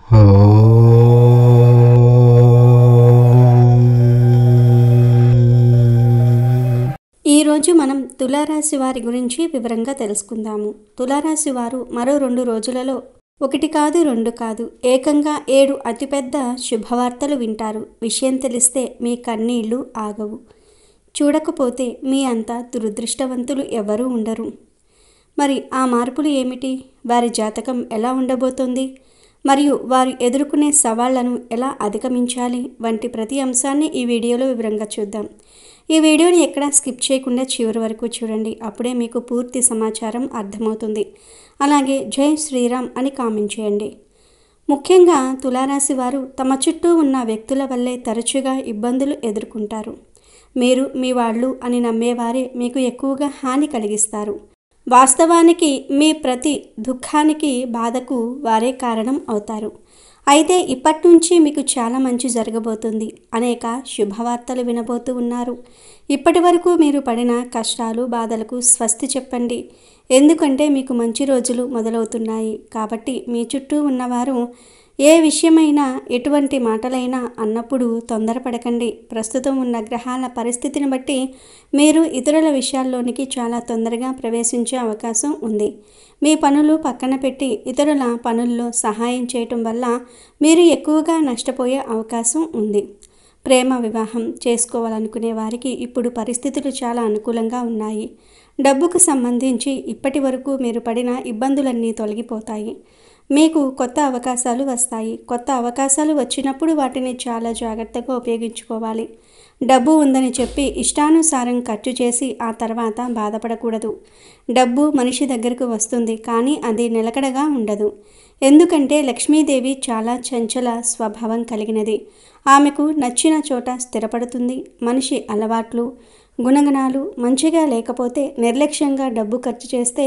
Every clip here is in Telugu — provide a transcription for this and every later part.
ఈరోజు మనం తులారాశి వారి గురించి వివరంగా తెలుసుకుందాము. తులారాశి వారు మరో 2 రోజులలో 1 కాదు 2 కాదు ఏకంగా 7 అతిపెద్ద శుభవార్తలు వింటారు. విషయం తెలిస్తే మీ కన్నీళ్లు ఆగవు. చూడకపోతే మీ అంత దురదృష్టవంతులు ఎవరూ ఉండరు. మరి ఆ మార్పులు ఏమిటి? వారి జాతకం ఎలా ఉండబోతోంది? మరియు వారు ఎదుర్కొనే సవాళ్లను ఎలా అధిగమించాలి వంటి ప్రతి అంశాన్ని ఈ వీడియోలో వివరంగా చూద్దాం. ఈ వీడియోని ఎక్కడా స్కిప్ చేయకుండా చివరి వరకు చూడండి. అప్పుడే మీకు పూర్తి సమాచారం అర్థమవుతుంది. అలాగే జై శ్రీరామ్ అని కామెంట్ చేయండి. ముఖ్యంగా తులారాశి వారు తమ చుట్టూ ఉన్న వ్యక్తుల వల్లే తరచుగా ఇబ్బందులు ఎదుర్కొంటారు. మీరు మీ వాళ్ళు అని నమ్మేవారే మీకు ఎక్కువగా హాని కలిగిస్తారు. వాస్తవానికి మీ ప్రతి దుఃఖానికి బాధకు వారే కారణం అవుతారు. అయితే ఇప్పటి నుంచి మీకు చాలా మంచి జరగబోతుంది. అనేక శుభవార్తలు వినబోతూ ఉన్నారు. ఇప్పటి వరకు మీరు పడిన కష్టాలు బాధలకు స్వస్తి చెప్పండి. ఎందుకంటే మీకు మంచి రోజులు మొదలవుతున్నాయి. కాబట్టి మీ చుట్టూ ఉన్నవారు ఏ విషయమైనా ఎటువంటి మాటలైనా అన్నప్పుడు తొందరపడకండి. ప్రస్తుతం ఉన్న గ్రహాల పరిస్థితిని బట్టి మీరు ఇతరుల విషయాల్లోనికి చాలా తొందరగా ప్రవేశించే అవకాశం ఉంది. మీ పనులు పక్కన పెట్టి ఇతరుల పనుల్లో సహాయం చేయటం వల్ల మీరు ఎక్కువగా నష్టపోయే అవకాశం ఉంది. ప్రేమ వివాహం చేసుకోవాలనుకునే వారికి ఇప్పుడు పరిస్థితులు చాలా అనుకూలంగా ఉన్నాయి. డబ్బుకు సంబంధించి ఇప్పటి వరకు మీరు పడిన ఇబ్బందులన్నీ తొలగిపోతాయి. మీకు కొత్త అవకాశాలు వస్తాయి. కొత్త అవకాశాలు వచ్చినప్పుడు వాటిని చాలా జాగ్రత్తగా ఉపయోగించుకోవాలి. డబ్బు ఉందని చెప్పి ఇష్టానుసారం ఖర్చు చేసి ఆ తర్వాత బాధపడకూడదు. డబ్బు మనిషి దగ్గరకు వస్తుంది, కానీ అది నిలకడగా ఉండదు. ఎందుకంటే లక్ష్మీదేవి చాలా చంచల స్వభావం కలిగినది. ఆమెకు నచ్చిన చోట స్థిరపడుతుంది. మనిషి అలవాట్లు గుణగణాలు మంచిగా లేకపోతే నిర్లక్ష్యంగా డబ్బు ఖర్చు చేస్తే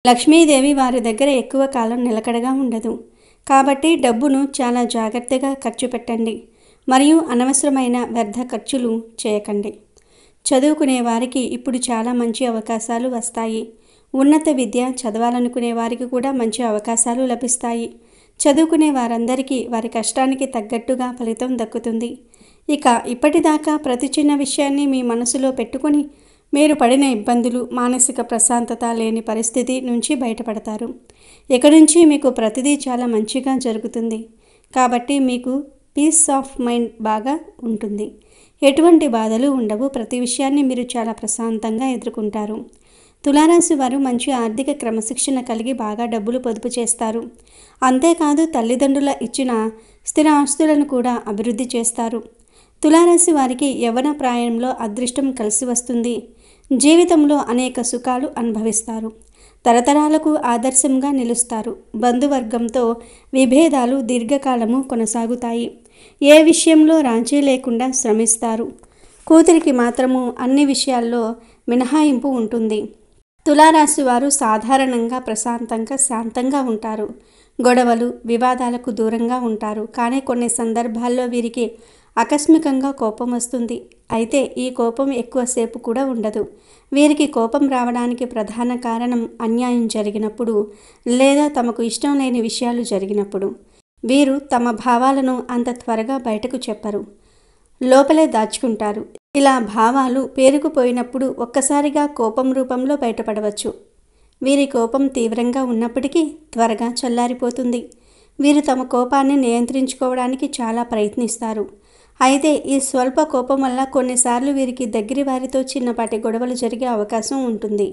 లక్ష్మీదేవి వారి దగ్గర ఎక్కువ కాలం నిలకడగా ఉండదు. కాబట్టి డబ్బును చాలా జాగ్రత్తగా ఖర్చు పెట్టండి. మరియు అనవసరమైన వ్యర్థ ఖర్చులు చేయకండి. చదువుకునే వారికి ఇప్పుడు చాలా మంచి అవకాశాలు వస్తాయి. ఉన్నత విద్య చదవాలనుకునే వారికి కూడా మంచి అవకాశాలు లభిస్తాయి. చదువుకునే వారందరికీ వారి కష్టానికి తగ్గట్టుగా ఫలితం దక్కుతుంది. ఇక ఇప్పటిదాకా ప్రతి చిన్న విషయాన్ని మీ మనసులో పెట్టుకొని మీరు పడిన ఇబ్బందులు, మానసిక ప్రశాంతత లేని పరిస్థితి నుంచి బయటపడతారు. ఇక నుంచి మీకు ప్రతిదీ చాలా మంచిగా జరుగుతుంది. కాబట్టి మీకు పీస్ ఆఫ్ మైండ్ బాగా ఉంటుంది. ఎటువంటి బాధలు ఉండవు. ప్రతి విషయాన్ని మీరు చాలా ప్రశాంతంగా ఎదుర్కొంటారు. తులారాశి వారు మంచి ఆర్థిక క్రమశిక్షణ కలిగి బాగా డబ్బులు పొదుపు చేస్తారు. అంతేకాదు తల్లిదండ్రుల ఇచ్చిన స్థిర ఆస్తులను కూడా అభివృద్ధి చేస్తారు. తులారాశి వారికి యవ్వన ప్రాయంలో అదృష్టం కలిసి వస్తుంది. జీవితంలో అనేక సుఖాలు అనుభవిస్తారు. తరతరాలకు ఆదర్శంగా నిలుస్తారు. బంధువర్గంతో విభేదాలు దీర్ఘకాలము కొనసాగుతాయి. ఏ విషయంలో రాజీ లేకుండా శ్రమిస్తారు. కూతురికి మాత్రము అన్ని విషయాల్లో మినహాయింపు ఉంటుంది. తులారాశి వారు సాధారణంగా ప్రశాంతంగా శాంతంగా ఉంటారు. గొడవలు వివాదాలకు దూరంగా ఉంటారు. కానీ కొన్ని సందర్భాల్లో వీరికి ఆకస్మికంగా కోపం వస్తుంది. అయితే ఈ కోపం ఎక్కువసేపు కూడా ఉండదు. వీరికి కోపం రావడానికి ప్రధాన కారణం అన్యాయం జరిగినప్పుడు లేదా తమకు ఇష్టం లేని విషయాలు జరిగినప్పుడు. వీరు తమ భావాలను అంత త్వరగా బయటకు చెప్పరు. లోపలే దాచుకుంటారు. ఇలా భావాలు పేరుకుపోయినప్పుడు ఒక్కసారిగా కోపం రూపంలో బయటపడవచ్చు. వీరి కోపం తీవ్రంగా ఉన్నప్పటికీ త్వరగా చల్లారిపోతుంది. వీరు తమ కోపాన్ని నియంత్రించుకోవడానికి చాలా ప్రయత్నిస్తారు. అయితే ఈ స్వల్ప కోపం వల్ల కొన్నిసార్లు వీరికి దగ్గరి వారితో చిన్నపాటి గొడవలు జరిగే అవకాశం ఉంటుంది.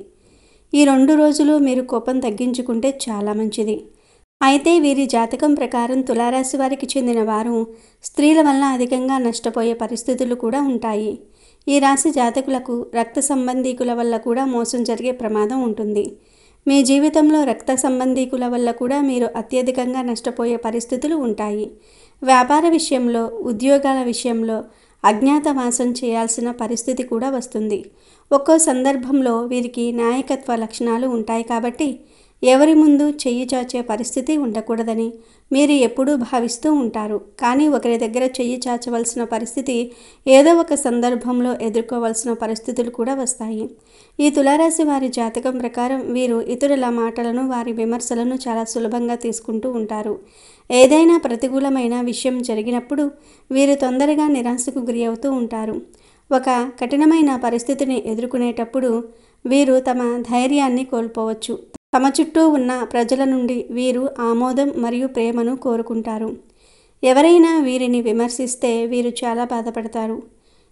ఈ 2 రోజులు మీరు కోపం తగ్గించుకుంటే చాలా మంచిది. అయితే వీరి జాతకం ప్రకారం తులారాశి వారికి చెందిన వారు స్త్రీల వల్ల అధికంగా నష్టపోయే పరిస్థితులు కూడా ఉంటాయి. ఈ రాశి జాతకులకు రక్త సంబంధీకుల వల్ల కూడా మోసం జరిగే ప్రమాదం ఉంటుంది. మీ జీవితంలో రక్త సంబంధీకుల వల్ల కూడా మీరు అత్యధికంగా నష్టపోయే పరిస్థితులు ఉంటాయి. వ్యాపార విషయంలో, ఉద్యోగాల విషయంలో అజ్ఞాతవాసం చేయాల్సిన పరిస్థితి కూడా వస్తుంది. ఒక్కో సందర్భంలో వీరికి నాయకత్వ లక్షణాలు ఉంటాయి. కాబట్టి ఎవరి ముందు చెయ్యి చాచే పరిస్థితి ఉండకూడదని మీరు ఎప్పుడూ భావిస్తూ ఉంటారు. కానీ ఒకరి దగ్గర చెయ్యి చాచవలసిన పరిస్థితి ఏదో ఒక సందర్భంలో ఎదుర్కోవలసిన పరిస్థితులు కూడా వస్తాయి. ఈ తులారాశి వారి జాతకం ప్రకారం వీరు ఇతరుల మాటలను, వారి విమర్శలను చాలా సులభంగా తీసుకుంటూ ఉంటారు. ఏదైనా ప్రతికూలమైన విషయం జరిగినప్పుడు వీరు తొందరగా నిరాశకు గురి అవుతూ ఉంటారు. ఒక కఠినమైన పరిస్థితిని ఎదుర్కొనేటప్పుడు వీరు తమ ధైర్యాన్ని కోల్పోవచ్చు. తమ చుట్టూ ఉన్న ప్రజల నుండి వీరు ఆమోదం మరియు ప్రేమను కోరుకుంటారు. ఎవరైనా వీరిని విమర్శిస్తే వీరు చాలా బాధపడతారు.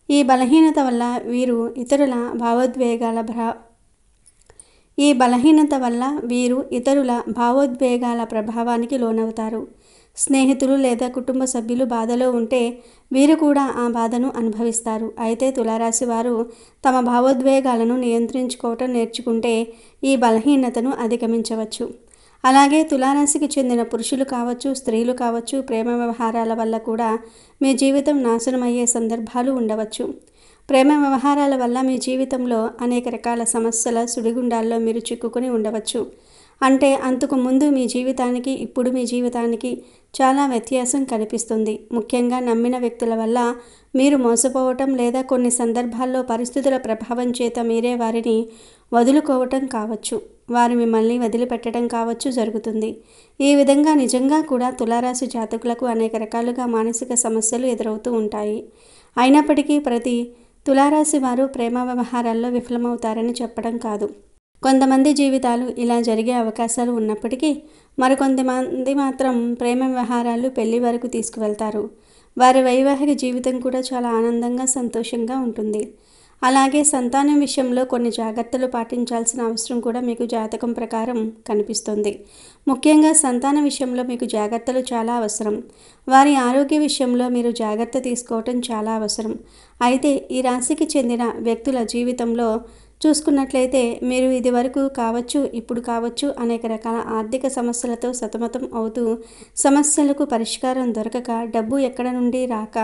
ఈ బలహీనత వల్ల వీరు ఇతరుల భావోద్వేగాల ప్రభావానికి లోనవుతారు. స్నేహితులు లేదా కుటుంబ సభ్యులు బాధలో ఉంటే వీరు కూడా ఆ బాధను అనుభవిస్తారు. అయితే తులారాశి వారు తమ భావోద్వేగాలను నియంత్రించుకోవటం నేర్చుకుంటే ఈ బలహీనతను అధిగమించవచ్చు. అలాగే తులారాశికి చెందిన పురుషులు కావచ్చు, స్త్రీలు కావచ్చు, ప్రేమ వ్యవహారాల వల్ల కూడా మీ జీవితం నాశనమయ్యే సందర్భాలు ఉండవచ్చు. ప్రేమ వ్యవహారాల వల్ల మీ జీవితంలో అనేక రకాల సమస్యల సుడిగుండాల్లో మీరు చిక్కుకొని ఉండవచ్చు. అంటే అంతకు ముందు మీ జీవితానికి, ఇప్పుడు మీ జీవితానికి చాలా వ్యత్యాసం కనిపిస్తుంది. ముఖ్యంగా నమ్మిన వ్యక్తుల వల్ల మీరు మోసపోవటం లేదా కొన్ని సందర్భాల్లో పరిస్థితుల ప్రభావం చేత మీరే వారిని వదులుకోవటం కావచ్చు, వారు మిమ్మల్ని వదిలిపెట్టడం కావచ్చు జరుగుతుంది. ఈ విధంగా నిజంగా కూడా తులారాశి జాతకులకు అనేక రకాలుగా మానసిక సమస్యలు ఎదురవుతూ ఉంటాయి. అయినప్పటికీ ప్రతి తులారాశి వారు ప్రేమ వ్యవహారాల్లో విఫలమవుతారని చెప్పడం కాదు. కొంతమంది జీవితాలు ఇలా జరిగే అవకాశాలు ఉన్నప్పటికీ మరికొంతమంది మాత్రం ప్రేమ వ్యవహారాలు పెళ్లి వరకు తీసుకువెళ్తారు. వారి వైవాహిక జీవితం కూడా చాలా ఆనందంగా, సంతోషంగా ఉంటుంది. అలాగే సంతానం విషయంలో కొన్ని జాగ్రత్తలు పాటించాల్సిన అవసరం కూడా మీకు జాతకం ప్రకారం కనిపిస్తుంది. ముఖ్యంగా సంతాన విషయంలో మీకు జాగ్రత్తలు చాలా అవసరం. వారి ఆరోగ్య విషయంలో మీరు జాగ్రత్త తీసుకోవటం చాలా అవసరం. అయితే ఈ రాశికి చెందిన వ్యక్తుల జీవితంలో చూసుకున్నట్లయితే మీరు ఇది వరకు కావచ్చు, ఇప్పుడు కావచ్చు అనేక రకాల ఆర్థిక సమస్యలతో సతమతం అవుతూ సమస్యలకు పరిష్కారం దొరకక, డబ్బు ఎక్కడ నుండి రాక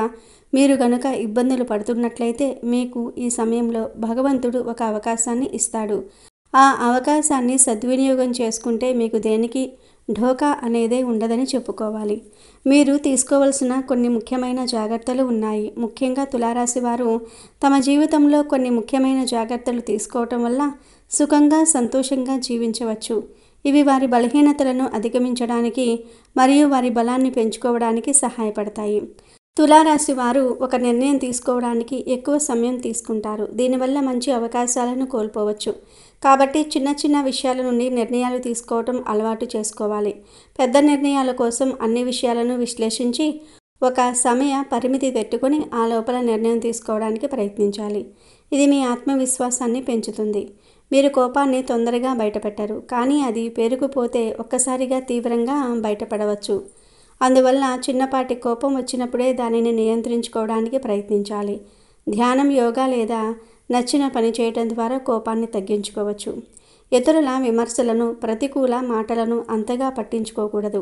మీరు గనుక ఇబ్బందులు పడుతున్నట్లయితే మీకు ఈ సమయంలో భగవంతుడు ఒక అవకాశాన్ని ఇస్తాడు. ఆ అవకాశాన్ని సద్వినియోగం చేసుకుంటే మీకు దేనికి ఢోకా అనేదే ఉండదని చెప్పుకోవాలి. మీరు తీసుకోవాల్సిన కొన్ని ముఖ్యమైన జాగ్రత్తలు ఉన్నాయి. ముఖ్యంగా తులారాశి వారు తమ జీవితంలో కొన్ని ముఖ్యమైన జాగ్రత్తలు తీసుకోవటం వల్ల సుఖంగా, సంతోషంగా జీవించవచ్చు. ఇవి వారి బలహీనతలను అధిగమించడానికి మరియు వారి బలాన్ని పెంచుకోవడానికి సహాయపడతాయి. తులారాశి వారు ఒక నిర్ణయం తీసుకోవడానికి ఎక్కువ సమయం తీసుకుంటారు. దీనివల్ల మంచి అవకాశాలను కోల్పోవచ్చు. కాబట్టి చిన్న చిన్న విషయాల నుండి నిర్ణయాలు తీసుకోవటం అలవాటు చేసుకోవాలి. పెద్ద నిర్ణయాల కోసం అన్ని విషయాలను విశ్లేషించి ఒక సమయ పరిమితి పెట్టుకొని ఆ లోపల నిర్ణయం తీసుకోవడానికి ప్రయత్నించాలి. ఇది మీ ఆత్మవిశ్వాసాన్ని పెంచుతుంది. మీరు కోపాన్ని తొందరగా బయటపెట్టరు, కానీ అది పేరుకుపోతే ఒక్కసారిగా తీవ్రంగా బయటపడవచ్చు. అందువల్ల చిన్నపాటి కోపం వచ్చినప్పుడే దానిని నియంత్రించుకోవడానికి ప్రయత్నించాలి. ధ్యానం, యోగా లేదా నచ్చిన పని చేయడం ద్వారా కోపాన్ని తగ్గించుకోవచ్చు. ఇతరుల విమర్శలను, ప్రతికూల మాటలను అంతగా పట్టించుకోకూడదు.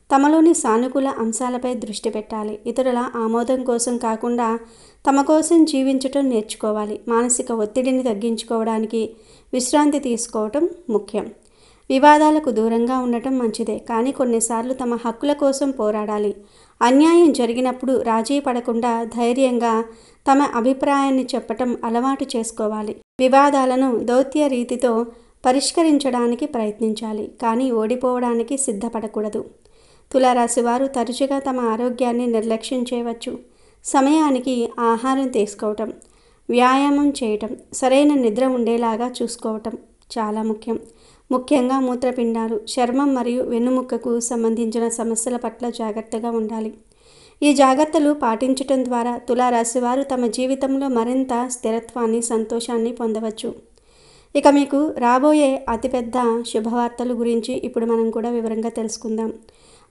తమలోని సానుకూల అంశాలపై దృష్టి పెట్టాలి. ఇతరుల ఆమోదం కోసం కాకుండా తమ కోసం జీవించటం నేర్చుకోవాలి. మానసిక ఒత్తిడిని తగ్గించుకోవడానికి విశ్రాంతి తీసుకోవటం ముఖ్యం. వివాదాలకు దూరంగా ఉండటం మంచిదే, కానీ కొన్నిసార్లు తమ హక్కుల కోసం పోరాడాలి. అన్యాయం జరిగినప్పుడు రాజీ పడకుండా ధైర్యంగా తమ అభిప్రాయాన్ని చెప్పటం అలవాటు చేసుకోవాలి. వివాదాలను దౌత్య రీతితో పరిష్కరించడానికి ప్రయత్నించాలి, కానీ ఓడిపోవడానికి సిద్ధపడకూడదు. తులారాశి వారు తరచుగా తమ ఆరోగ్యాన్ని నిర్లక్ష్యం చేయవచ్చు. సమయానికి ఆహారం తీసుకోవటం, వ్యాయామం చేయటం, సరైన నిద్ర ఉండేలాగా చూసుకోవటం చాలా ముఖ్యం. ముఖ్యంగా మూత్రపిండాలు, చర్మం మరియు వెన్నుముక్కకు సంబంధించిన సమస్యల పట్ల జాగ్రత్తగా ఉండాలి. ఈ జాగ్రత్తలు పాటించటం ద్వారా తులారాశి వారు తమ జీవితంలో మరింత స్థిరత్వాన్ని, సంతోషాన్ని పొందవచ్చు. ఇక మీకు రాబోయే అతిపెద్ద శుభవార్తల గురించి ఇప్పుడు మనం కూడా వివరంగా తెలుసుకుందాం.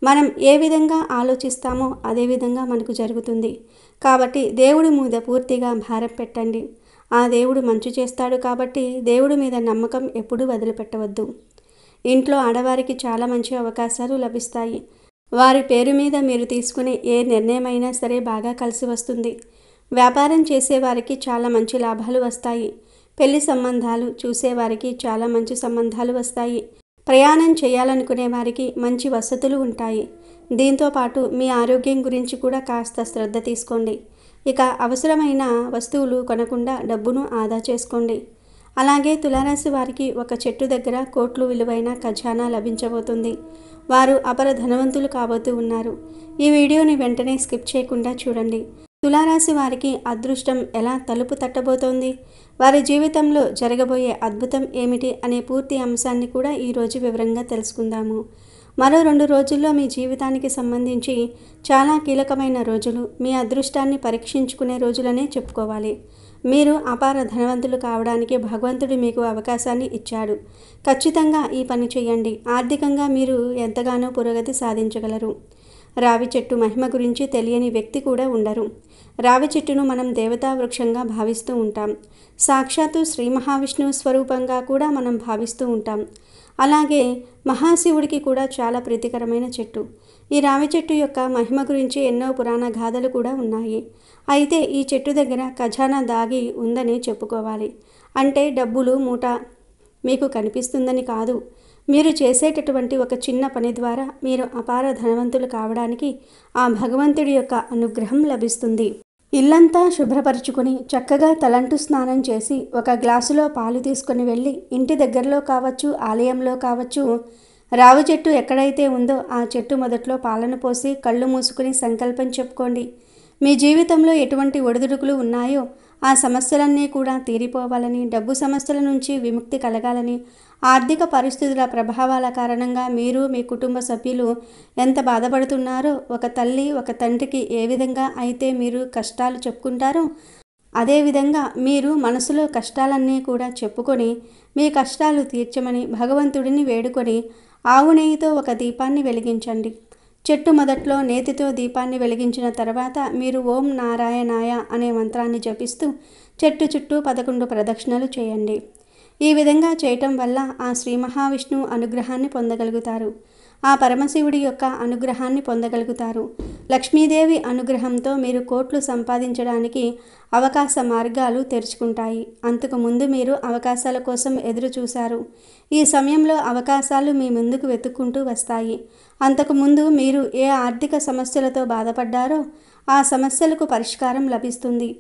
మనం ఏ విధంగా ఆలోచిస్తామో అదే విధంగా మనకు జరుగుతుంది. కాబట్టి దేవుడి మీద పూర్తిగా భారం పెట్టండి. ఆ దేవుడు మంచి చేస్తాడు కాబట్టి దేవుడి మీద నమ్మకం ఎప్పుడూ వదిలిపెట్టవద్దు. ఇంట్లో ఆడవారికి చాలా మంచి అవకాశాలు లభిస్తాయి. వారి పేరు మీద మీరు తీసుకునే ఏ నిర్ణయమైనా సరే బాగా కలిసి వస్తుంది. వ్యాపారం చేసేవారికి చాలా మంచి లాభాలు వస్తాయి. పెళ్లి సంబంధాలు చూసేవారికి చాలా మంచి సంబంధాలు వస్తాయి. ప్రయాణం చేయాలనుకునే వారికి మంచి వసతులు ఉంటాయి. దీంతోపాటు మీ ఆరోగ్యం గురించి కూడా కాస్త శ్రద్ధ తీసుకోండి. ఇక అవసరమైన వస్తువులు కొనకుండా డబ్బును ఆదా చేసుకోండి. అలాగే తులారాశి వారికి ఒక చెట్టు దగ్గర కోట్లు విలువైన ఖజానా లభించబోతుంది. వారు అపర ధనవంతులు కాబోతూ ఉన్నారు. ఈ వీడియోని వెంటనే స్కిప్ చేయకుండా చూడండి. తులారాశి వారికి అదృష్టం ఎలా తలుపు తట్టబోతోంది, వారి జీవితంలో జరగబోయే అద్భుతం ఏమిటి అనే పూర్తి అంశాన్ని కూడా ఈరోజు వివరంగా తెలుసుకుందాము. మరో 2 రోజుల్లో మీ జీవితానికి సంబంధించి చాలా కీలకమైన రోజులు. మీ అదృష్టాన్ని పరీక్షించుకునే రోజులనే చెప్పుకోవాలి. మీరు అపార ధనవంతులు కావడానికి భగవంతుడు మీకు అవకాశాన్ని ఇచ్చాడు. ఖచ్చితంగా ఈ పని చేయండి. ఆర్థికంగా మీరు ఎంతగానో పురోగతి సాధించగలరు. రావి చెట్టు మహిమ గురించి తెలియని వ్యక్తి కూడా ఉండరు. రావి చెట్టును మనం దేవతా వృక్షంగా భావిస్తూ ఉంటాం. సాక్షాత్తు శ్రీ మహావిష్ణువు స్వరూపంగా కూడా మనం భావిస్తూ ఉంటాం. అలాగే మహాశివుడికి కూడా చాలా ప్రీతికరమైన చెట్టు. ఈ రావి చెట్టు యొక్క మహిమ గురించి ఎన్నో పురాణ గాథలు కూడా ఉన్నాయి. అయితే ఈ చెట్టు దగ్గర ఖజానా దాగి ఉందని చెప్పుకోవాలి. అంటే డబ్బులు మూట మీకు కనిపిస్తుందని కాదు. మీరు చేసేటటువంటి ఒక చిన్న పని ద్వారా మీరు అపార ధనవంతులు కావడానికి ఆ భగవంతుడి యొక్క అనుగ్రహం లభిస్తుంది. ఇల్లంతా శుభ్రపరుచుకొని చక్కగా తలంటు స్నానం చేసి ఒక గ్లాసులో పాలు తీసుకొని వెళ్ళి ఇంటి దగ్గరలో కావచ్చు, ఆలయంలో కావచ్చు, రావి చెట్టు ఎక్కడైతే ఉందో ఆ చెట్టు మొదట్లో పాలను పోసి కళ్ళు మూసుకుని సంకల్పం చెప్పుకోండి. మీ జీవితంలో ఎటువంటి ఒడిదుడుకులు ఉన్నాయో ఆ సమస్యలన్నీ కూడా తీరిపోవాలని, డబ్బు సమస్యల నుంచి విముక్తి కలగాలని, ఆర్థిక పరిస్థితుల ప్రభావాల కారణంగా మీరు మీ కుటుంబ సభ్యులు ఎంత బాధపడుతున్నారో, ఒక తల్లి ఒక తండ్రికి ఏ విధంగా అయితే మీరు కష్టాలు చెప్పుకుంటారో అదేవిధంగా మీరు మనసులో కష్టాలన్నీ కూడా చెప్పుకొని మీ కష్టాలు తీర్చమని భగవంతుడిని వేడుకొని ఆవు నెయ్యితో ఒక దీపాన్ని వెలిగించండి. చెట్టు మొదట్లో నేతితో దీపాన్ని వెలిగించిన తర్వాత మీరు ఓం నారాయణాయ అనే మంత్రాన్ని జపిస్తూ చెట్టు చుట్టూ 11 ప్రదక్షిణలు చేయండి. ఈ విధంగా చేయటం వల్ల ఆ శ్రీ మహావిష్ణువు అనుగ్రహాన్ని పొందగలుగుతారు. ఆ పరమశివుడి యొక్క అనుగ్రహాన్ని పొందగలుగుతారు. లక్ష్మీదేవి అనుగ్రహంతో మీరు కోట్లు సంపాదించడానికి అవకాశ మార్గాలు తెరుచుకుంటాయి. అంతకు ముందు మీరు అవకాశాల కోసం ఎదురు చూశారు. ఈ సమయంలో అవకాశాలు మీ ముందుకు వెతుక్కుంటూ వస్తాయి. అంతకుముందు మీరు ఏ ఆర్థిక సమస్యలతో బాధపడ్డారో ఆ సమస్యలకు పరిష్కారం లభిస్తుంది.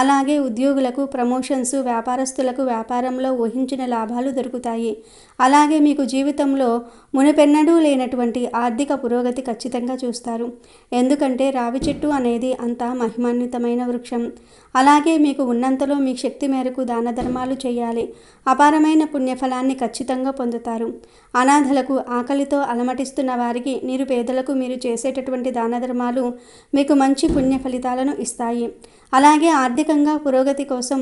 అలాగే ఉద్యోగులకు ప్రమోషన్స్, వ్యాపారస్తులకు వ్యాపారంలో ఊహించిన లాభాలు దొరుకుతాయి. అలాగే మీకు జీవితంలో మునుపెన్నడూ లేనటువంటి ఆర్థిక పురోగతి ఖచ్చితంగా చూస్తారు. ఎందుకంటే రావి చెట్టు అనేది అంత మహిమాన్వితమైన వృక్షం. అలాగే మీకు ఉన్నంతలో మీ శక్తి మేరకు దాన ధర్మాలు చేయాలి. అపారమైన పుణ్యఫలాన్ని ఖచ్చితంగా పొందుతారు. అనాథలకు, ఆకలితో అలమటిస్తున్న వారికి, నిరుపేదలకు మీరు చేసేటటువంటి దాన ధర్మాలు మీకు మంచి పుణ్య ఫలితాలను ఇస్తాయి. అలాగే ఆర్థికంగా పురోగతి కోసం,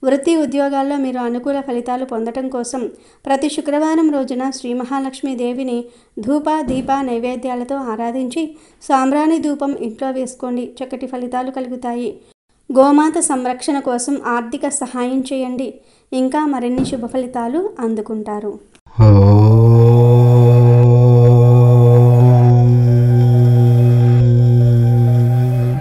వృత్తి ఉద్యోగాల్లో మీరు అనుకూల ఫలితాలు పొందటం కోసం ప్రతి శుక్రవారం రోజున శ్రీ మహాలక్ష్మి దేవిని ధూప, దీప నైవేద్యాలతో ఆరాధించి సాంబ్రాణి ధూపం ఇంట్లో వేసుకోండి. చక్కటి ఫలితాలు కలుగుతాయి. గోమాత సంరక్షణ కోసం ఆర్థిక సహాయం చేయండి. ఇంకా మరిన్ని శుభ ఫలితాలు అందుకుంటారు.